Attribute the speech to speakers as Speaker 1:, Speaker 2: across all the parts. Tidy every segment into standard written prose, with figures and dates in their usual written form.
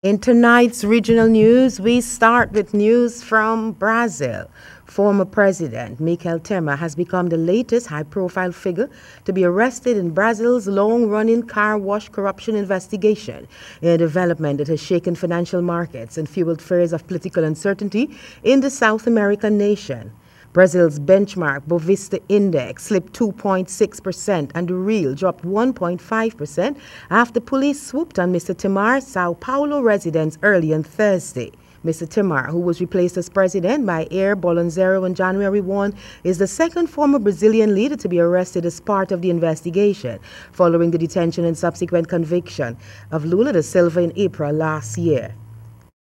Speaker 1: In tonight's regional news, we start with news from Brazil. Former President Michel Temer has become the latest high-profile figure to be arrested in Brazil's long-running car wash corruption investigation, a development that has shaken financial markets and fueled fears of political uncertainty in the South American nation. Brazil's benchmark Bovespa index slipped 2.6% and the real dropped 1.5% after police swooped on Mr. Temer's Sao Paulo residence early on Thursday. Mr. Temer, who was replaced as president by Jair Bolsonaro on January 1, is the second former Brazilian leader to be arrested as part of the investigation, following the detention and subsequent conviction of Lula da Silva in April last year.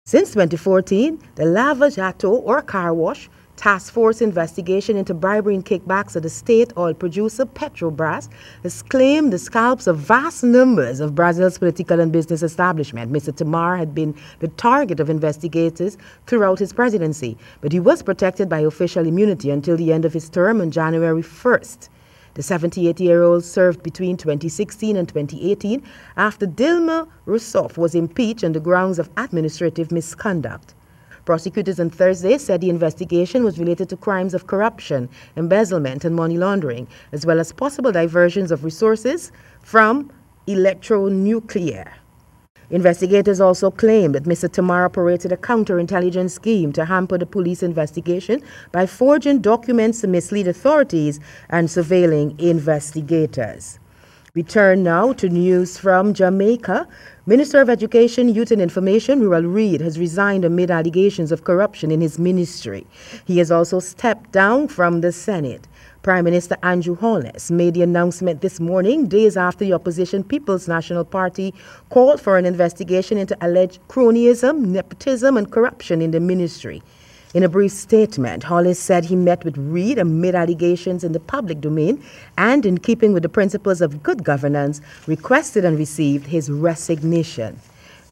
Speaker 1: Since 2014, the Lava Jato, or car wash, task force investigation into bribery and kickbacks at the state oil producer Petrobras has claimed the scalps of vast numbers of Brazil's political and business establishment. Mr. Temer had been the target of investigators throughout his presidency, but he was protected by official immunity until the end of his term on January 1st. The 78-year-old served between 2016 and 2018 after Dilma Rousseff was impeached on the grounds of administrative misconduct. Prosecutors on Thursday said the investigation was related to crimes of corruption, embezzlement, and money laundering, as well as possible diversions of resources from electronuclear. Investigators also claimed that Mr. Temer operated a counterintelligence scheme to hamper the police investigation by forging documents to mislead authorities and surveilling investigators. We turn now to news from Jamaica. Minister of Education, Youth and Information, Rural Reid, has resigned amid allegations of corruption in his ministry. He has also stepped down from the Senate. Prime Minister Andrew Holness made the announcement this morning, days after the opposition People's National Party called for an investigation into alleged cronyism, nepotism, and corruption in the ministry. In a brief statement, Holness said he met with Reid amid allegations in the public domain and, in keeping with the principles of good governance, requested and received his resignation.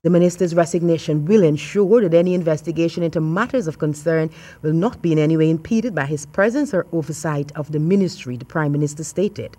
Speaker 1: The minister's resignation will ensure that any investigation into matters of concern will not be in any way impeded by his presence or oversight of the ministry, the Prime Minister stated.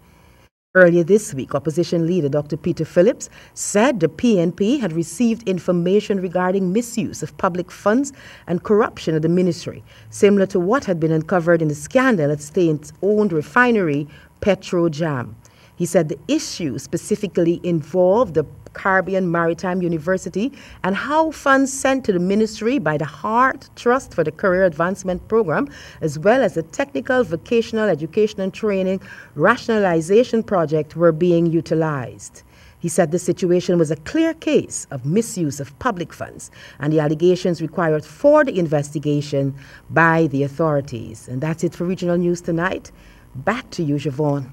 Speaker 1: Earlier this week, opposition leader Dr. Peter Phillips said the PNP had received information regarding misuse of public funds and corruption at the ministry, similar to what had been uncovered in the scandal at state-owned refinery Petrojam. He said the issue specifically involved the Caribbean Maritime University and how funds sent to the ministry by the Hart Trust for the Career Advancement Program, as well as the Technical Vocational Education and Training Rationalization Project, were being utilized. He said the situation was a clear case of misuse of public funds, and the allegations required further investigation by the authorities. And that's it for Regional News tonight. Back to you, Siobhan.